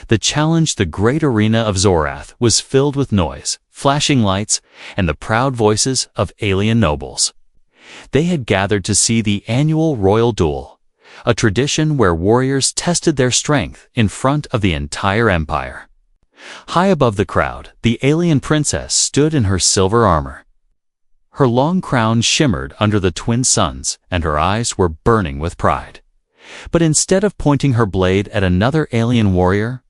The challenge, the great arena of Zorath, was filled with noise, flashing lights, and the proud voices of alien nobles. They had gathered to see the annual royal duel, a tradition where warriors tested their strength in front of the entire empire. High above the crowd, the alien princess stood in her silver armor. Her long crown shimmered under the twin suns, and her eyes were burning with pride. But instead of pointing her blade at another alien warrior,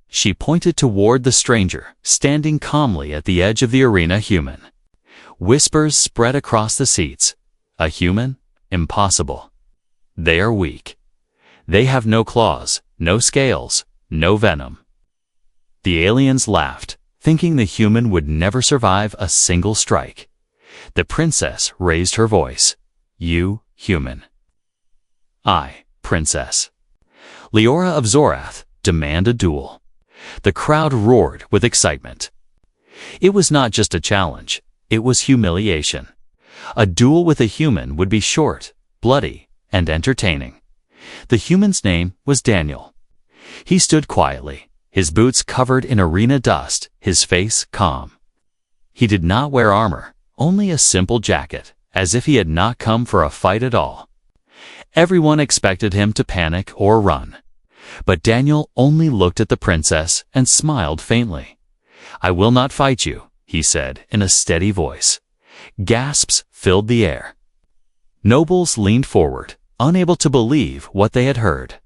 she pointed toward the stranger, standing calmly at the edge of the arena. Human. Whispers spread across the seats. A human? Impossible. They are weak. They have no claws, no scales, no venom. The aliens laughed, thinking the human would never survive a single strike. The princess raised her voice. You, human. I, princess. Leora of Zorath, demand a duel. The crowd roared with excitement. It was not just a challenge, it was humiliation. A duel with a human would be short, bloody, and entertaining. The human's name was Daniel. He stood quietly, his boots covered in arena dust, his face calm. He did not wear armor, only a simple jacket, as if he had not come for a fight at all. Everyone expected him to panic or run. But Daniel only looked at the princess and smiled faintly. I will not fight you, he said in a steady voice. Gasps filled the air. Nobles leaned forward, unable to believe what they had heard.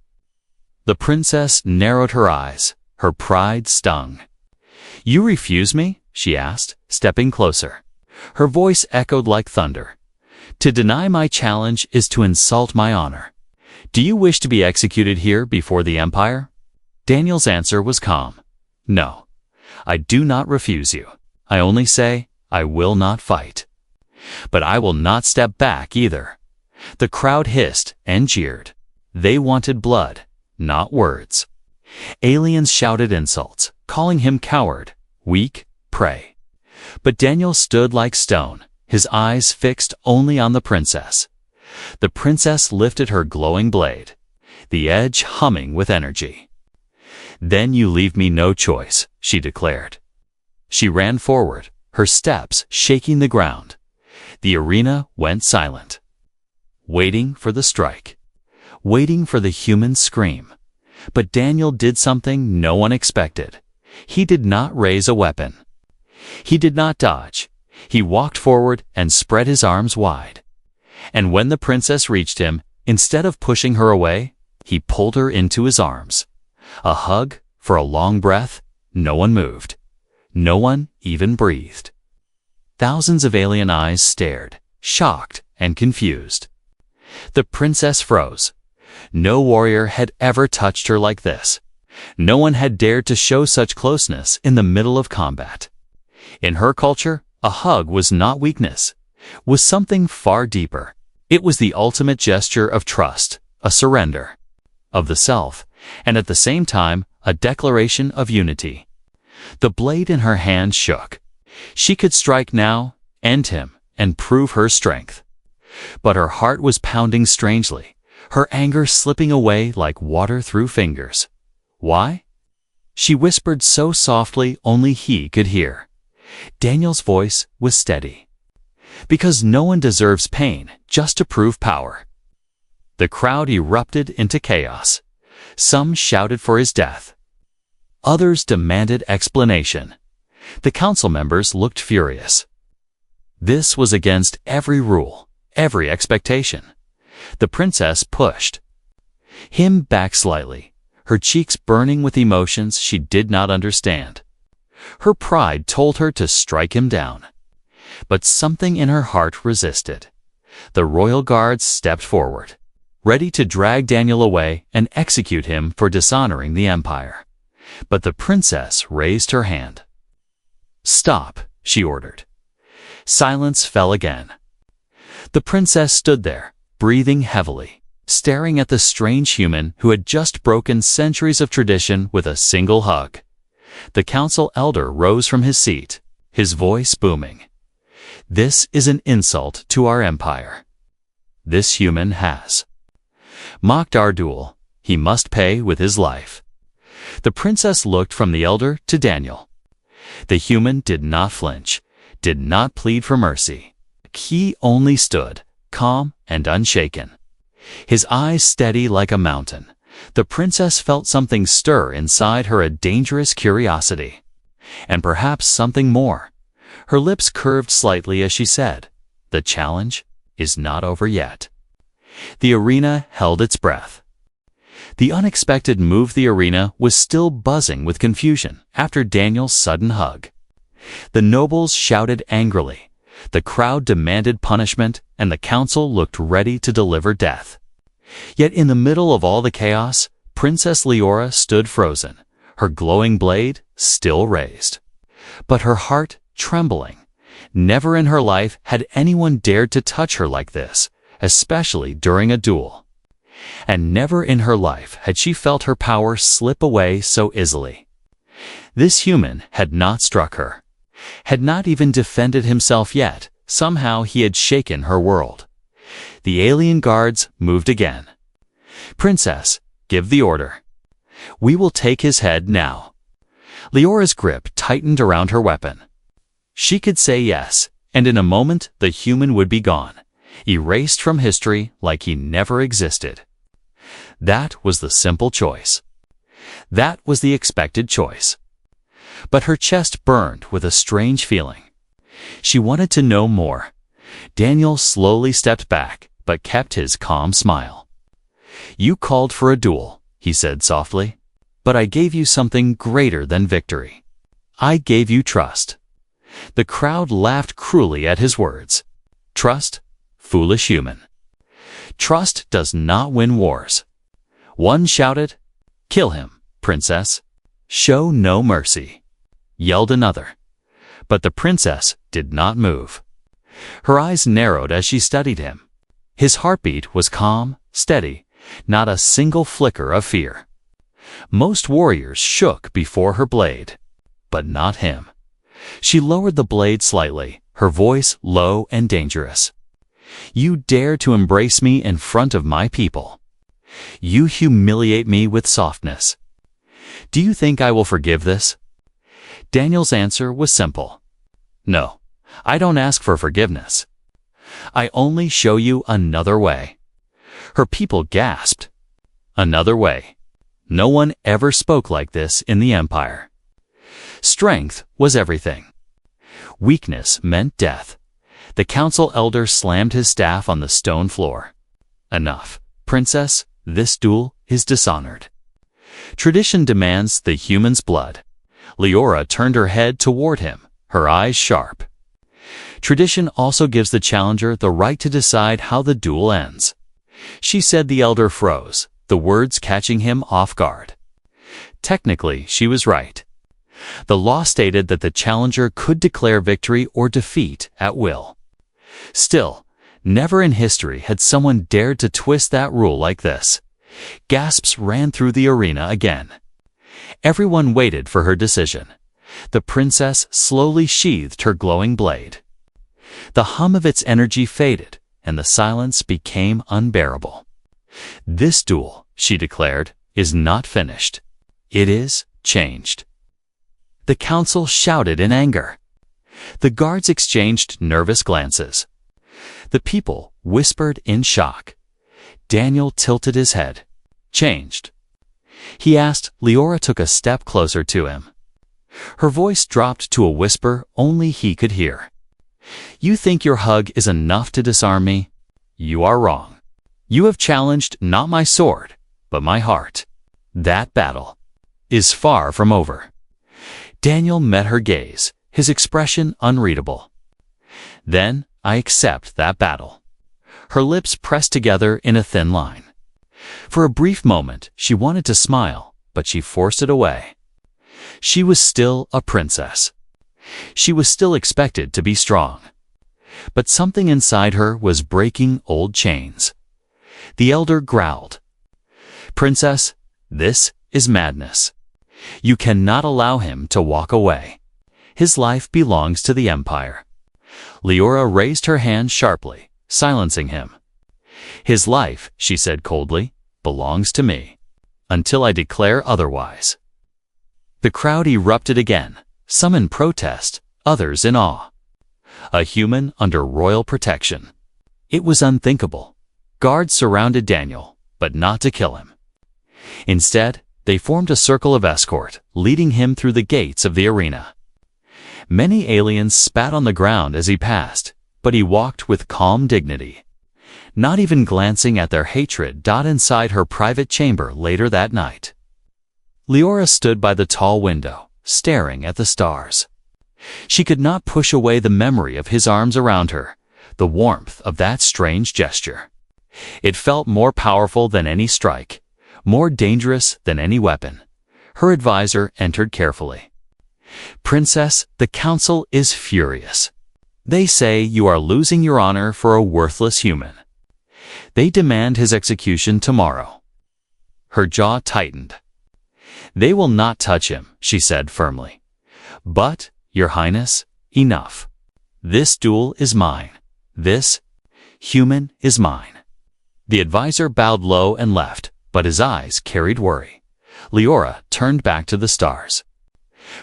The princess narrowed her eyes. Her pride stung. You refuse me? She asked, stepping closer. Her voice echoed like thunder. To deny my challenge is to insult my honor. Do you wish to be executed here before the empire? Daniel's answer was calm. No, I do not refuse you. I only say, I will not fight. But I will not step back either. The crowd hissed and jeered. They wanted blood, not words. Aliens shouted insults, calling him coward, weak, prey. But Daniel stood like stone, his eyes fixed only on the princess. The princess lifted her glowing blade, the edge humming with energy. Then you leave me no choice, she declared. She ran forward, her steps shaking the ground. The arena went silent, waiting for the strike, waiting for the human scream. But Daniel did something no one expected. He did not raise a weapon. He did not dodge. He walked forward and spread his arms wide. And when the princess reached him, instead of pushing her away, he pulled her into his arms. A hug, for a long breath, no one moved. No one even breathed. Thousands of alien eyes stared, shocked and confused. The princess froze. No warrior had ever touched her like this. No one had dared to show such closeness in the middle of combat. In her culture, a hug was not weakness, was something far deeper. It was the ultimate gesture of trust, a surrender of the self, and at the same time, a declaration of unity. The blade in her hand shook. She could strike now, end him, and prove her strength. But her heart was pounding strangely, her anger slipping away like water through fingers. Why? She whispered so softly only he could hear. Daniel's voice was steady. Because no one deserves pain just to prove power. The crowd erupted into chaos. Some shouted for his death. Others demanded explanation. The council members looked furious. This was against every rule, every expectation. The princess pushed him back slightly, her cheeks burning with emotions she did not understand. Her pride told her to strike him down. But something in her heart resisted. The royal guards stepped forward, ready to drag Daniel away and execute him for dishonoring the empire. But the princess raised her hand. Stop, she ordered. Silence fell again. The princess stood there, breathing heavily, staring at the strange human who had just broken centuries of tradition with a single hug. The council elder rose from his seat, his voice booming. This is an insult to our empire. This human has mocked our duel. He must pay with his life. The princess looked from the elder to Daniel. The human did not flinch, did not plead for mercy. He only stood, calm and unshaken. His eyes steady like a mountain. The princess felt something stir inside her, a dangerous curiosity. And perhaps something more. Her lips curved slightly as she said, "The challenge is not over yet." The arena held its breath. The unexpected move. The arena was still buzzing with confusion after Daniel's sudden hug. The nobles shouted angrily. The crowd demanded punishment, and the council looked ready to deliver death. Yet in the middle of all the chaos, Princess Leora stood frozen, her glowing blade still raised. But her heart trembling. Never in her life had anyone dared to touch her like this, especially during a duel. And never in her life had she felt her power slip away so easily. This human had not struck her, had not even defended himself yet. Somehow he had shaken her world. The alien guards moved again. "Princess, give the order. We will take his head now." Leora's grip tightened around her weapon. She could say yes, and in a moment the human would be gone, erased from history like he never existed. That was the simple choice. That was the expected choice. But her chest burned with a strange feeling. She wanted to know more. Daniel slowly stepped back, but kept his calm smile. "You called for a duel," he said softly, "but I gave you something greater than victory. I gave you trust." The crowd laughed cruelly at his words. Trust? Foolish human. Trust does not win wars. One shouted, "Kill him, princess. Show no mercy," yelled another. But the princess did not move. Her eyes narrowed as she studied him. His heartbeat was calm, steady, not a single flicker of fear. Most warriors shook before her blade, but not him. She lowered the blade slightly, her voice low and dangerous. "You dare to embrace me in front of my people. You humiliate me with softness. Do you think I will forgive this?" Daniel's answer was simple. "No, I don't ask for forgiveness. I only show you another way." Her people gasped. Another way. No one ever spoke like this in the empire. Strength was everything. Weakness meant death. The council elder slammed his staff on the stone floor. "Enough, princess, this duel is dishonored. Tradition demands the human's blood." Leora turned her head toward him, her eyes sharp. "Tradition also gives the challenger the right to decide how the duel ends," she said. The elder froze, the words catching him off guard. Technically, she was right. The law stated that the challenger could declare victory or defeat at will. Still, never in history had someone dared to twist that rule like this. Gasps ran through the arena again. Everyone waited for her decision. The princess slowly sheathed her glowing blade. The hum of its energy faded, and the silence became unbearable. "This duel," she declared, "is not finished. It is changed." The council shouted in anger. The guards exchanged nervous glances. The people whispered in shock. Daniel tilted his head. "Changed?" he asked. Leora took a step closer to him. Her voice dropped to a whisper only he could hear. "You think your hug is enough to disarm me? You are wrong. You have challenged not my sword, but my heart. That battle is far from over." Daniel met her gaze, his expression unreadable. "Then I accept that battle." Her lips pressed together in a thin line. For a brief moment, she wanted to smile, but she forced it away. She was still a princess. She was still expected to be strong. But something inside her was breaking old chains. The elder growled. "Princess, this is madness. You cannot allow him to walk away. His life belongs to the empire." Leora raised her hand sharply, silencing him. "His life," she said coldly, "belongs to me, until I declare otherwise." The crowd erupted again, some in protest, others in awe. A human under royal protection. It was unthinkable. Guards surrounded Daniel, but not to kill him. Instead, they formed a circle of escort, leading him through the gates of the arena. Many aliens spat on the ground as he passed, but he walked with calm dignity, not even glancing at their hatred. Inside her private chamber later that night, Leora stood by the tall window, staring at the stars. She could not push away the memory of his arms around her, the warmth of that strange gesture. It felt more powerful than any strike, more dangerous than any weapon. Her advisor entered carefully. "Princess, the council is furious. They say you are losing your honor for a worthless human. They demand his execution tomorrow." Her jaw tightened. "They will not touch him," she said firmly. "But, Your Highness, enough. This duel is mine. This human is mine." The advisor bowed low and left, but his eyes carried worry. Leora turned back to the stars.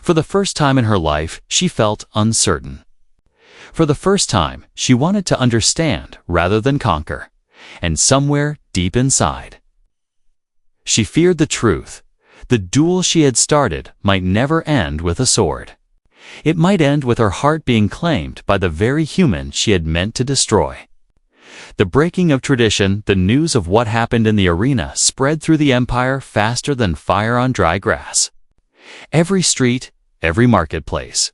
For the first time in her life, she felt uncertain. For the first time, she wanted to understand rather than conquer, and somewhere deep inside, she feared the truth. The duel she had started might never end with a sword. It might end with her heart being claimed by the very human she had meant to destroy. The breaking of tradition, the news of what happened in the arena spread through the empire faster than fire on dry grass. Every street, every marketplace,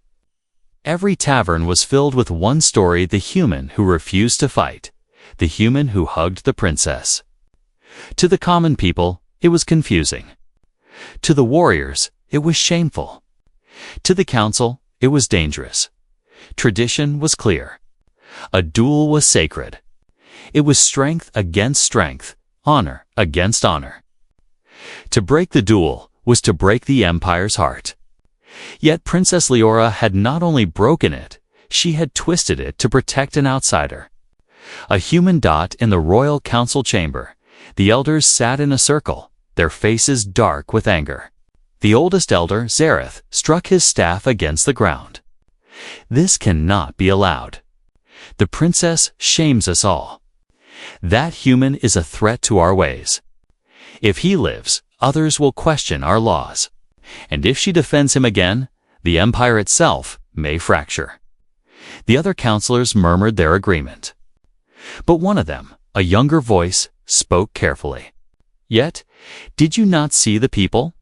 every tavern was filled with one story: the human who refused to fight, the human who hugged the princess. To the common people, it was confusing. To the warriors, it was shameful. To the council, it was dangerous. Tradition was clear. A duel was sacred. It was strength against strength, honor against honor. To break the duel was to break the empire's heart. Yet Princess Leora had not only broken it, she had twisted it to protect an outsider. A human dot in the royal council chamber. The elders sat in a circle, their faces dark with anger. The oldest elder, Zareth, struck his staff against the ground. "This cannot be allowed. The princess shames us all. That human is a threat to our ways. If he lives, others will question our laws. And if she defends him again, the empire itself may fracture." The other counselors murmured their agreement. But one of them, a younger voice, spoke carefully. "Yet, did you not see the people?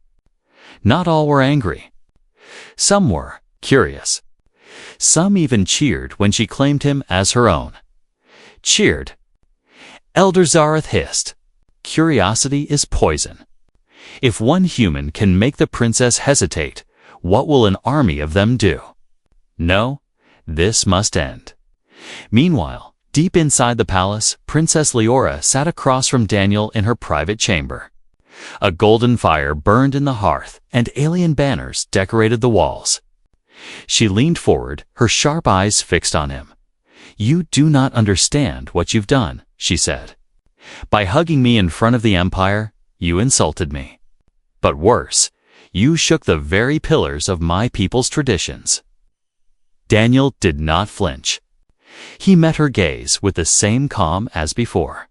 Not all were angry. Some were curious. Some even cheered when she claimed him as her own." "Cheered?" Elder Zareth hissed. "Curiosity is poison. If one human can make the princess hesitate, what will an army of them do? No, this must end." Meanwhile, deep inside the palace, Princess Leora sat across from Daniel in her private chamber. A golden fire burned in the hearth, and alien banners decorated the walls. She leaned forward, her sharp eyes fixed on him. "You do not understand what you've done," she said. "By hugging me in front of the empire, you insulted me. But worse, you shook the very pillars of my people's traditions." Daniel did not flinch. He met her gaze with the same calm as before.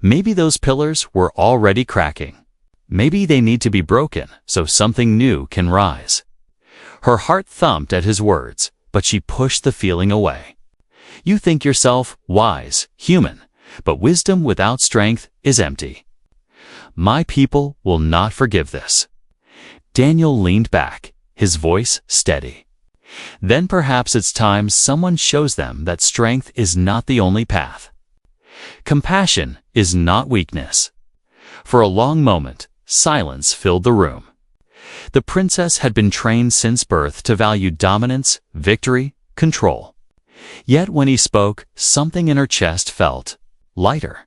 Maybe those pillars were already cracking. Maybe they need to be broken so something new can rise. Her heart thumped at his words, but she pushed the feeling away. "You think yourself wise, human, but wisdom without strength is empty. My people will not forgive this." Daniel leaned back, his voice steady. "Then perhaps it's time someone shows them that strength is not the only path. Compassion is not weakness." For a long moment, silence filled the room. The princess had been trained since birth to value dominance, victory, control. Yet when he spoke, something in her chest felt lighter.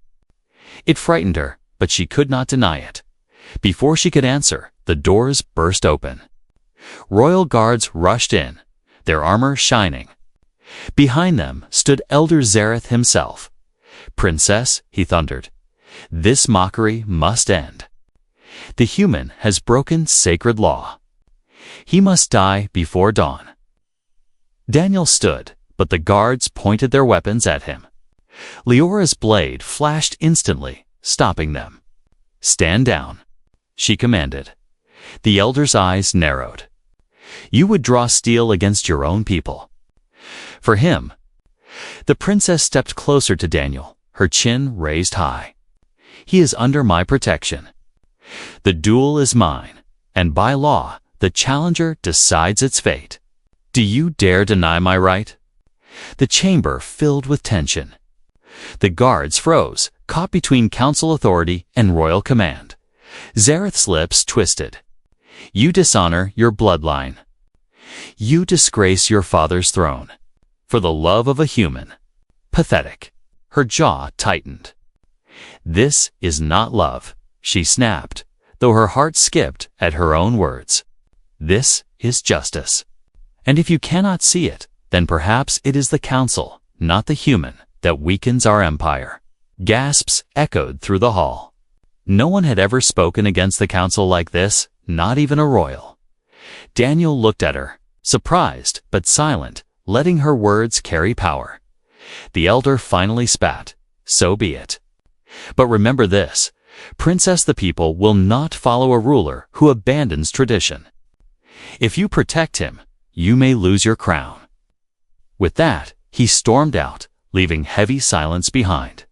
It frightened her, but she could not deny it. Before she could answer, the doors burst open. Royal guards rushed in, their armor shining. Behind them stood Elder Zareth himself. "Princess," he thundered, "this mockery must end. The human has broken sacred law. He must die before dawn. Daniel stood, but the guards pointed their weapons at him. Leora's blade flashed instantly, stopping them. "Stand down," she commanded. The elder's eyes narrowed. "You would draw steel against your own people." For him. The princess stepped closer to Daniel, her chin raised high. "He is under my protection. The duel is mine, and by law, the challenger decides its fate. Do you dare deny my right?" The chamber filled with tension. The guards froze, caught between council authority and royal command. Zareth's lips twisted. "You dishonor your bloodline. You disgrace your father's throne. For the love of a human." Pathetic. Her jaw tightened. "This is not love," she snapped, though her heart skipped at her own words. "This is justice. And if you cannot see it, then perhaps it is the council, not the human, that weakens our empire." Gasps echoed through the hall. No one had ever spoken against the council like this, not even a royal. Daniel looked at her, surprised but silent, letting her words carry power. The elder finally spat. "So be it. But remember this, Princess, the people will not follow a ruler who abandons tradition. If you protect him, you may lose your crown." With that, he stormed out, leaving heavy silence behind.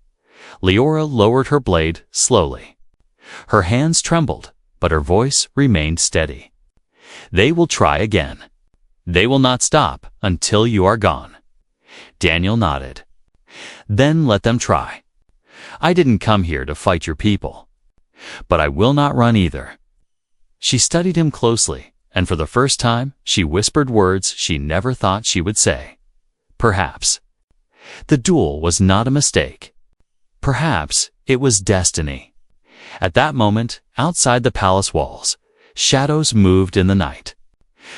Leora lowered her blade slowly. Her hands trembled, but her voice remained steady. "They will try again. They will not stop until you are gone." Daniel nodded. "Then let them try. I didn't come here to fight your people. But I will not run either." She studied him closely, and for the first time, she whispered words she never thought she would say. Perhaps. The duel was not a mistake. Perhaps it was destiny. At that moment, outside the palace walls, shadows moved in the night.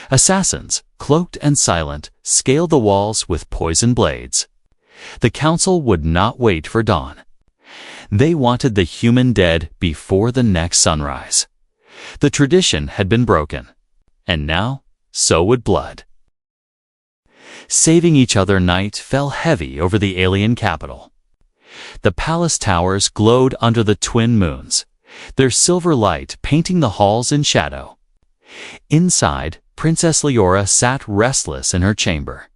Assassins, cloaked and silent, scaled the walls with poison blades. The council would not wait for dawn. They wanted the human dead before the next sunrise. The tradition had been broken, and now, so would blood. Saving each other night fell heavy over the alien capital. The palace towers glowed under the twin moons, their silver light painting the halls in shadow. Inside, Princess Leora sat restless in her chamber.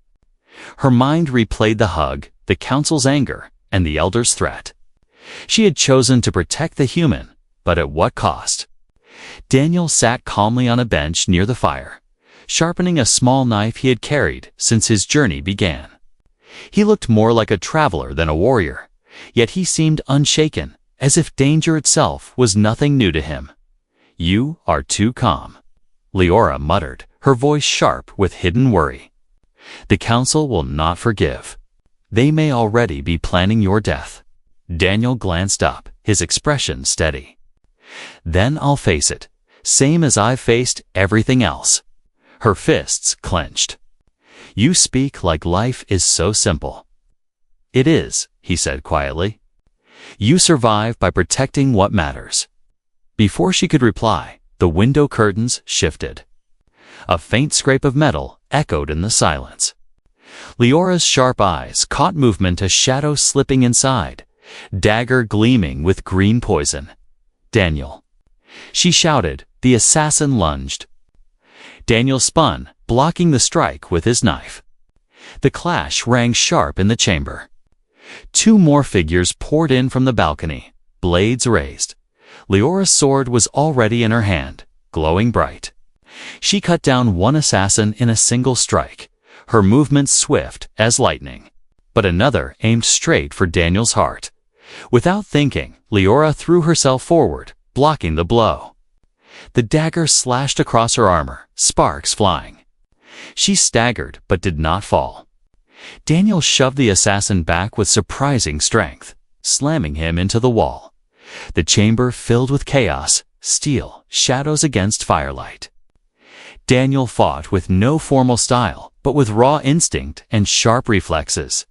Her mind replayed the hug, the council's anger, and the elder's threat. She had chosen to protect the human, but at what cost? Daniel sat calmly on a bench near the fire, sharpening a small knife he had carried since his journey began. He looked more like a traveler than a warrior, yet he seemed unshaken, as if danger itself was nothing new to him. "You are too calm," Leora muttered, her voice sharp with hidden worry. "The council will not forgive. They may already be planning your death." Daniel glanced up, his expression steady. "Then I'll face it, same as I've faced everything else." Her fists clenched. "You speak like life is so simple." "It is," he said quietly. "You survive by protecting what matters." Before she could reply, the window curtains shifted. A faint scrape of metal echoed in the silence. Leora's sharp eyes caught movement, a shadow slipping inside, dagger gleaming with green poison. "Daniel!" She shouted. The assassin lunged. Daniel spun, blocking the strike with his knife. The clash rang sharp in the chamber. Two more figures poured in from the balcony, blades raised. Leora's sword was already in her hand, glowing bright. She cut down one assassin in a single strike, her movements swift as lightning. But another aimed straight for Daniel's heart. Without thinking, Leora threw herself forward, blocking the blow. The dagger slashed across her armor, sparks flying. She staggered but did not fall. Daniel shoved the assassin back with surprising strength, slamming him into the wall. The chamber filled with chaos, steel, shadows against firelight. Daniel fought with no formal style, but with raw instinct and sharp reflexes.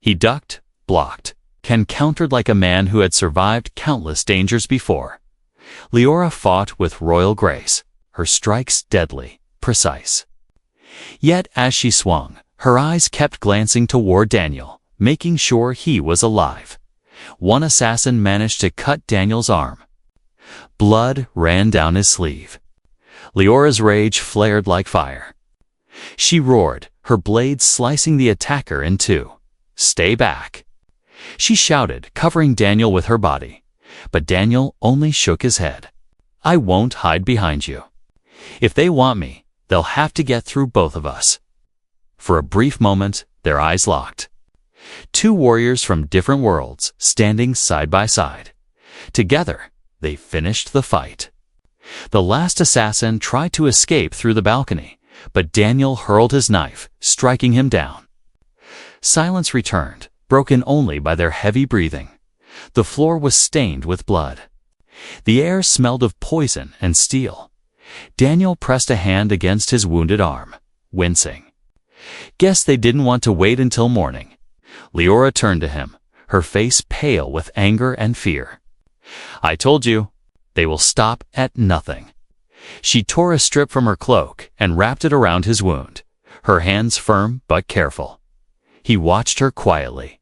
He ducked, blocked, and countered like a man who had survived countless dangers before. Leora fought with royal grace, her strikes deadly, precise. Yet as she swung, her eyes kept glancing toward Daniel, making sure he was alive. One assassin managed to cut Daniel's arm. Blood ran down his sleeve. Leora's rage flared like fire. She roared, her blade slicing the attacker in two. "Stay back!" She shouted, covering Daniel with her body. But Daniel only shook his head. "I won't hide behind you. If they want me, they'll have to get through both of us." For a brief moment, their eyes locked. Two warriors from different worlds, standing side by side. Together, they finished the fight. The last assassin tried to escape through the balcony, but Daniel hurled his knife, striking him down. Silence returned, broken only by their heavy breathing. The floor was stained with blood. The air smelled of poison and steel. Daniel pressed a hand against his wounded arm, wincing. "Guess they didn't want to wait until morning." Leora turned to him, her face pale with anger and fear. "I told you, they will stop at nothing." She tore a strip from her cloak and wrapped it around his wound, her hands firm but careful. He watched her quietly.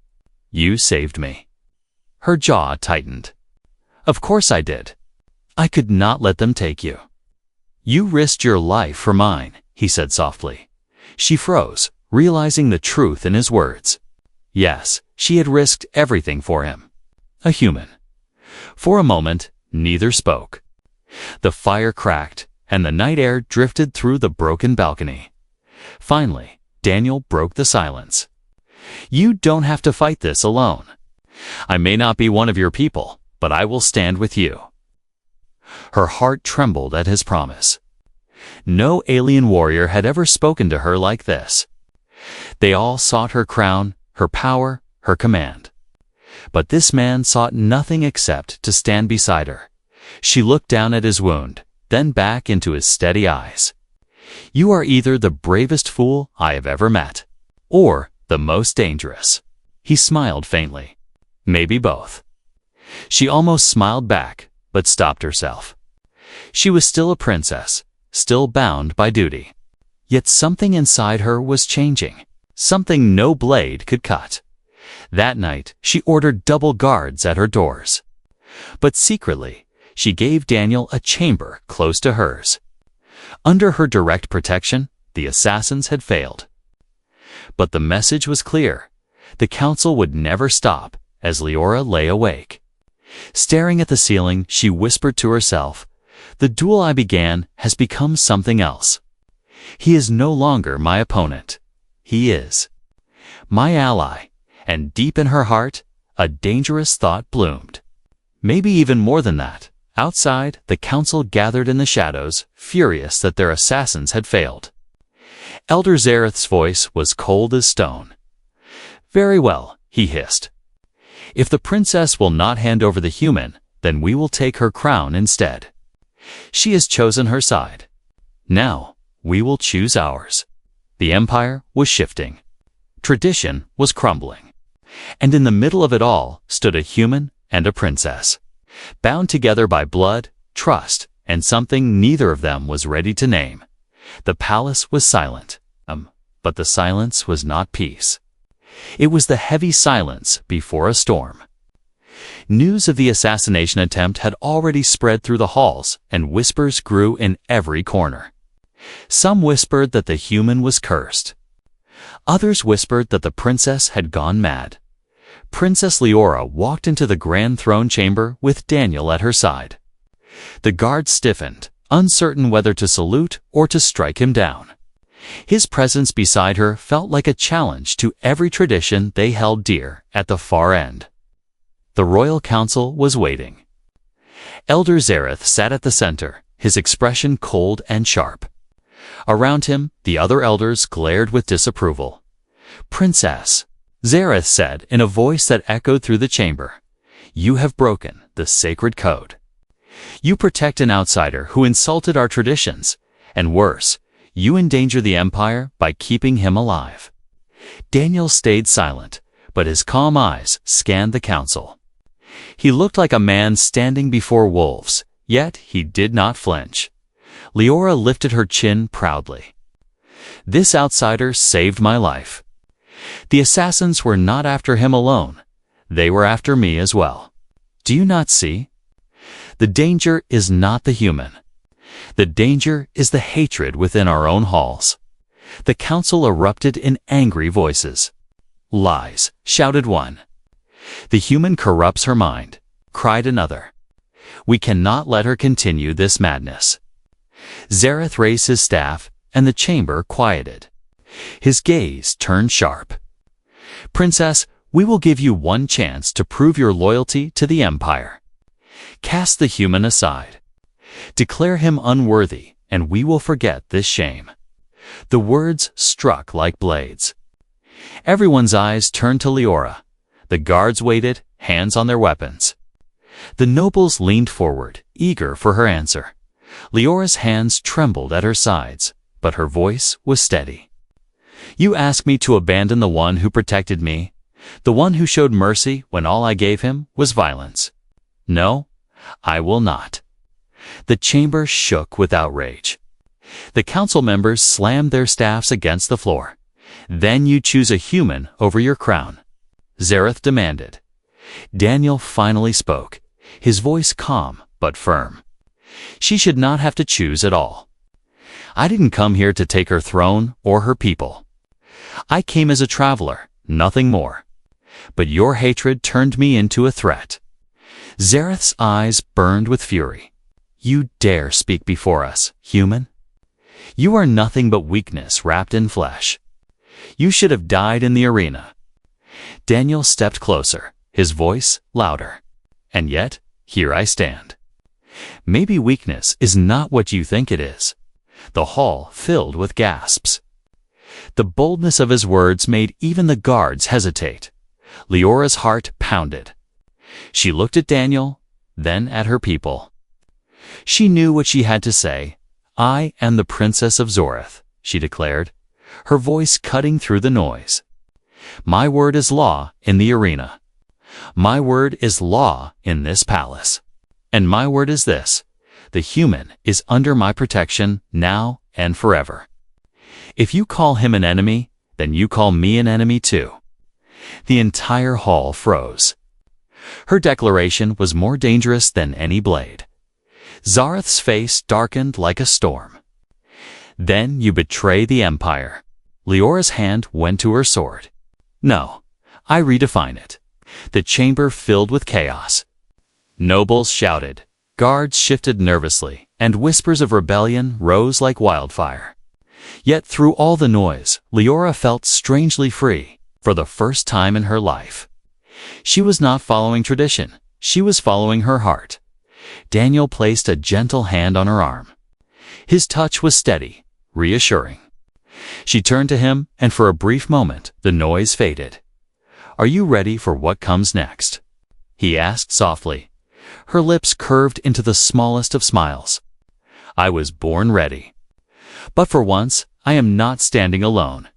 "You saved me." Her jaw tightened. "Of course I did. I could not let them take you." "You risked your life for mine," he said softly. She froze, realizing the truth in his words. Yes, she had risked everything for him. A human. For a moment, neither spoke. The fire cracked, and the night air drifted through the broken balcony. Finally, Daniel broke the silence. "You don't have to fight this alone. I may not be one of your people, but I will stand with you." Her heart trembled at his promise. No alien warrior had ever spoken to her like this. They all sought her crown, her power, her command. But this man sought nothing except to stand beside her. She looked down at his wound, then back into his steady eyes. "You are either the bravest fool I have ever met, or the most dangerous." He smiled faintly. "Maybe both." She almost smiled back, but stopped herself. She was still a princess, still bound by duty. Yet something inside her was changing, something no blade could cut. That night, she ordered double guards at her doors. But secretly, she gave Daniel a chamber close to hers. Under her direct protection, the assassins had failed. But the message was clear. The council would never stop as Leora lay awake. Staring at the ceiling, she whispered to herself, "The duel I began has become something else. He is no longer my opponent. He is my ally." And deep in her heart, a dangerous thought bloomed. Maybe even more than that. Outside, the council gathered in the shadows, furious that their assassins had failed. Elder Zareth's voice was cold as stone. "Very well," he hissed. "If the princess will not hand over the human, then we will take her crown instead. She has chosen her side. Now, we will choose ours." The empire was shifting. Tradition was crumbling. And in the middle of it all stood a human and a princess, bound together by blood, trust, and something neither of them was ready to name. The palace was silent, but the silence was not peace. It was the heavy silence before a storm. News of the assassination attempt had already spread through the halls, and whispers grew in every corner. Some whispered that the human was cursed. Others whispered that the princess had gone mad. Princess Leora walked into the grand throne chamber with Daniel at her side. The guards stiffened, uncertain whether to salute or to strike him down. His presence beside her felt like a challenge to every tradition they held dear at the far end. The royal council was waiting. Elder Zareth sat at the center, his expression cold and sharp. Around him, the other elders glared with disapproval. "Princess," Zareth said in a voice that echoed through the chamber, "you have broken the sacred code. You protect an outsider who insulted our traditions, and worse, you endanger the empire by keeping him alive." Daniel stayed silent, but his calm eyes scanned the council. He looked like a man standing before wolves, yet he did not flinch. Leora lifted her chin proudly. This outsider saved my life. The assassins were not after him alone. They were after me as well. Do you not see? The danger is not the human. The danger is the hatred within our own halls. The council erupted in angry voices. Lies, shouted one. The human corrupts her mind, cried another. We cannot let her continue this madness. Zareth raised his staff, and the chamber quieted. His gaze turned sharp. Princess, we will give you one chance to prove your loyalty to the Empire. Cast the human aside. Declare him unworthy, and we will forget this shame. The words struck like blades. Everyone's eyes turned to Leora. The guards waited, hands on their weapons. The nobles leaned forward, eager for her answer. Leora's hands trembled at her sides, but her voice was steady. You ask me to abandon the one who protected me, the one who showed mercy when all I gave him was violence. No, I will not. The chamber shook with outrage. The council members slammed their staffs against the floor. Then you choose a human over your crown, Zareth demanded. Daniel finally spoke, his voice calm but firm. She should not have to choose at all. I didn't come here to take her throne or her people. I came as a traveler, nothing more. But your hatred turned me into a threat. Zareth's eyes burned with fury. You dare speak before us, human? You are nothing but weakness wrapped in flesh. You should have died in the arena. Daniel stepped closer, his voice louder. And yet, here I stand. Maybe weakness is not what you think it is. The hall filled with gasps. The boldness of his words made even the guards hesitate. Leora's heart pounded. She looked at Daniel, then at her people. She knew what she had to say. I am the Princess of Zoreth, she declared, her voice cutting through the noise. My word is law in the arena. My word is law in this palace. And my word is this: the human is under my protection now and forever. If you call him an enemy, then you call me an enemy too. The entire hall froze. Her declaration was more dangerous than any blade. Zareth's face darkened like a storm. Then you betray the Empire. Leora's hand went to her sword. No, I redefine it. The chamber filled with chaos. Nobles shouted, guards shifted nervously, and whispers of rebellion rose like wildfire. Yet through all the noise, Leora felt strangely free, for the first time in her life. She was not following tradition, she was following her heart. Daniel placed a gentle hand on her arm. His touch was steady, reassuring. She turned to him, and for a brief moment, the noise faded. Are you ready for what comes next? He asked softly. Her lips curved into the smallest of smiles. I was born ready. But for once, I am not standing alone.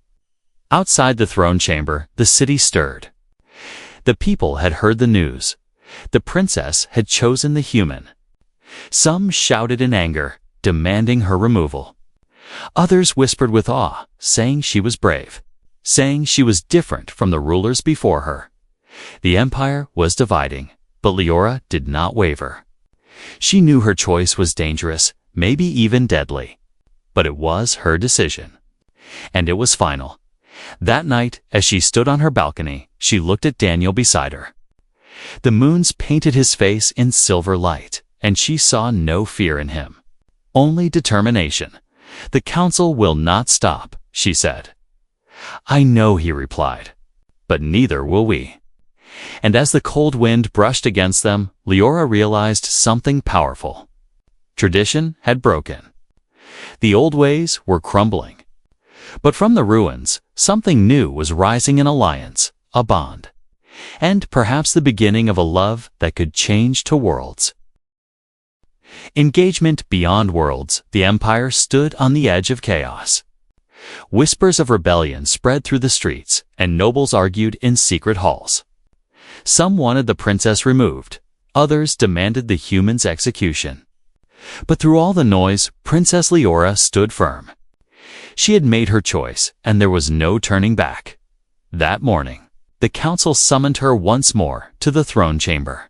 Outside the throne chamber, the city stirred. The people had heard the news. The princess had chosen the human. Some shouted in anger, demanding her removal. Others whispered with awe, saying she was brave, saying she was different from the rulers before her. The empire was dividing, but Leora did not waver. She knew her choice was dangerous, maybe even deadly. But it was her decision. And it was final. That night, as she stood on her balcony, she looked at Daniel beside her. The moons painted his face in silver light, and she saw no fear in him. Only determination. The council will not stop, she said. I know, he replied, but neither will we. And as the cold wind brushed against them, Leora realized something powerful. Tradition had broken. The old ways were crumbling. But from the ruins, something new was rising, an alliance, a bond, and perhaps the beginning of a love that could change to worlds. Engagement beyond worlds, the Empire stood on the edge of chaos. Whispers of rebellion spread through the streets, and nobles argued in secret halls. Some wanted the princess removed, others demanded the human's execution. But through all the noise, Princess Leora stood firm. She had made her choice, and there was no turning back. That morning, the council summoned her once more to the throne chamber.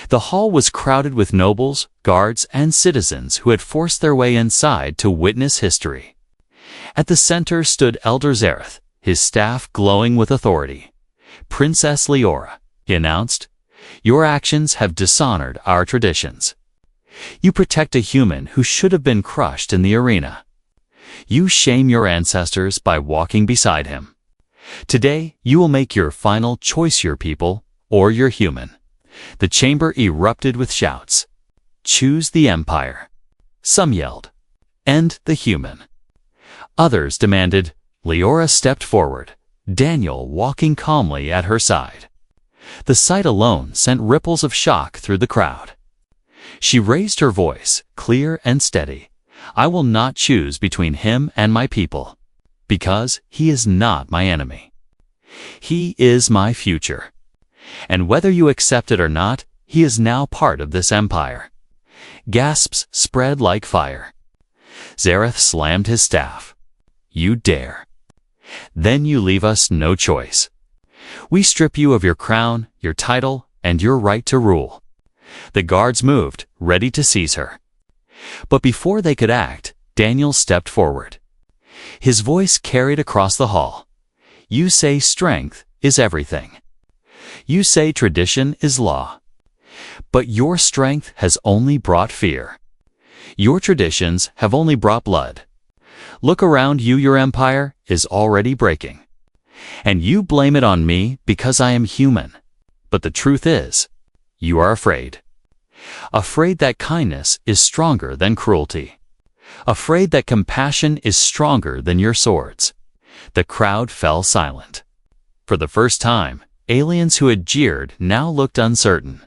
The hall was crowded with nobles, guards, and citizens who had forced their way inside to witness history. At the center stood Elder Zareth, his staff glowing with authority. "Princess Leora," he announced, "your actions have dishonored our traditions. You protect a human who should have been crushed in the arena. You shame your ancestors by walking beside him. Today, you will make your final choice, your people, or your human." The chamber erupted with shouts. "Choose the Empire." Some yelled, "End the human." Others demanded. Leora stepped forward, Daniel walking calmly at her side. The sight alone sent ripples of shock through the crowd. She raised her voice, clear and steady. "I will not choose between him and my people, because he is not my enemy. He is my future. And whether you accept it or not, he is now part of this empire." Gasps spread like fire. Zareth slammed his staff. "You dare. Then you leave us no choice. We strip you of your crown, your title, and your right to rule." The guards moved, ready to seize her. But before they could act, Daniel stepped forward. His voice carried across the hall. "You say strength is everything. You say tradition is law. But your strength has only brought fear. Your traditions have only brought blood. Look around you, your empire is already breaking. And you blame it on me because I am human. But the truth is, you are afraid. Afraid that kindness is stronger than cruelty. Afraid that compassion is stronger than your swords." The crowd fell silent. For the first time, aliens who had jeered now looked uncertain.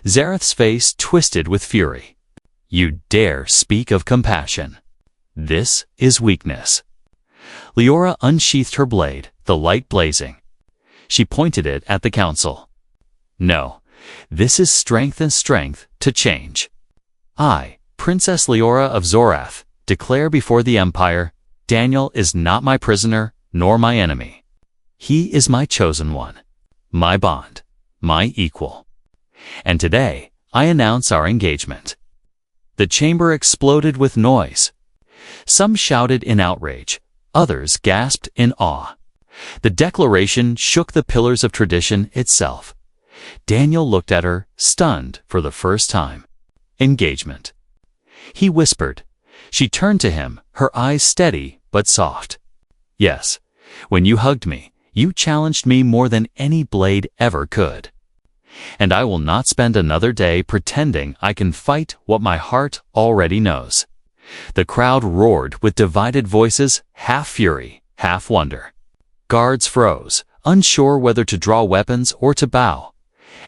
Zareth's face twisted with fury. "You dare speak of compassion. This is weakness." Leora unsheathed her blade, the light blazing. She pointed it at the council. "No, this is strength, and strength to change. I, Princess Leora of Zorath, declare before the Empire, Daniel is not my prisoner nor my enemy. He is my chosen one, my bond, my equal. And today, I announce our engagement." The chamber exploded with noise. Some shouted in outrage, others gasped in awe. The declaration shook the pillars of tradition itself. Daniel looked at her, stunned for the first time. "Engagement." He whispered. She turned to him, her eyes steady but soft. "Yes, when you hugged me, you challenged me more than any blade ever could. And I will not spend another day pretending I can fight what my heart already knows." The crowd roared with divided voices, half fury, half wonder. Guards froze, unsure whether to draw weapons or to bow.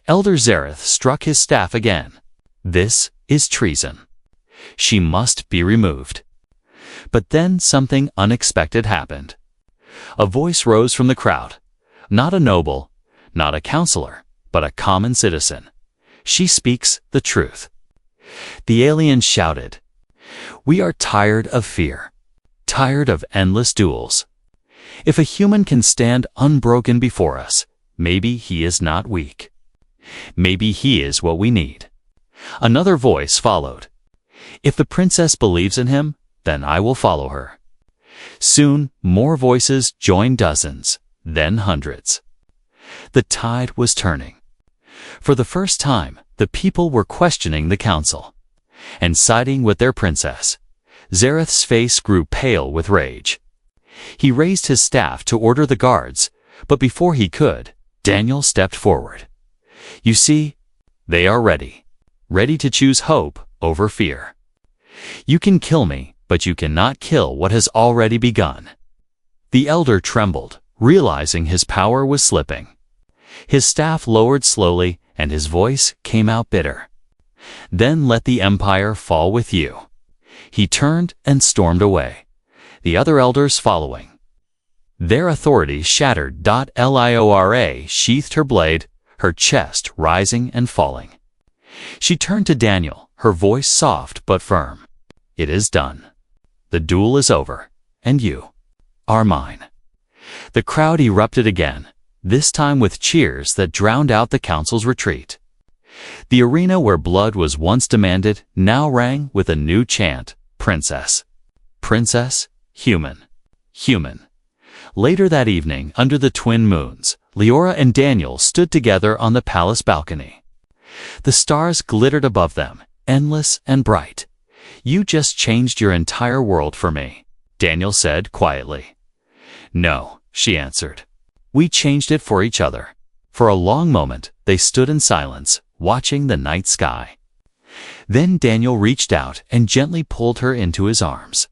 Elder Zareth struck his staff again. "This is treason. She must be removed." But then something unexpected happened. A voice rose from the crowd. Not a noble, not a counselor, but a common citizen. "She speaks the truth." The aliens shouted. "We are tired of fear, tired of endless duels. If a human can stand unbroken before us, maybe he is not weak. Maybe he is what we need." Another voice followed. "If the princess believes in him, then I will follow her." Soon, more voices joined dozens, then hundreds. The tide was turning. For the first time, the people were questioning the council and siding with their princess. Zareth's face grew pale with rage. He raised his staff to order the guards, but before he could, Daniel stepped forward. "You see, they are ready to choose hope over fear. You can kill me, but you cannot kill what has already begun." The elder trembled, realizing his power was slipping. His staff lowered slowly, and his voice came out bitter. "Then let the empire fall with you." He turned and stormed away, the other elders following. Their authority shattered. Leora sheathed her blade, her chest rising and falling. She turned to Daniel, her voice soft but firm. "It is done. The duel is over, and you are mine." The crowd erupted again, this time with cheers that drowned out the council's retreat. The arena where blood was once demanded now rang with a new chant: "Princess. Princess. Human. Human." Later that evening, under the twin moons, Leora and Daniel stood together on the palace balcony. The stars glittered above them, endless and bright. "You just changed your entire world for me," Daniel said quietly. "No," she answered. "We changed it for each other." For a long moment, they stood in silence, watching the night sky. Then Daniel reached out and gently pulled her into his arms.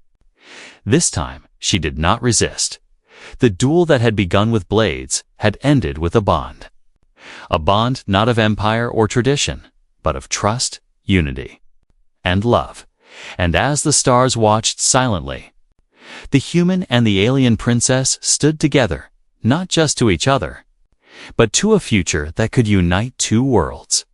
This time, she did not resist. The duel that had begun with blades had ended with a bond. A bond not of empire or tradition, but of trust, unity, and love. And as the stars watched silently, the human and the alien princess stood together, not just to each other, but to a future that could unite two worlds.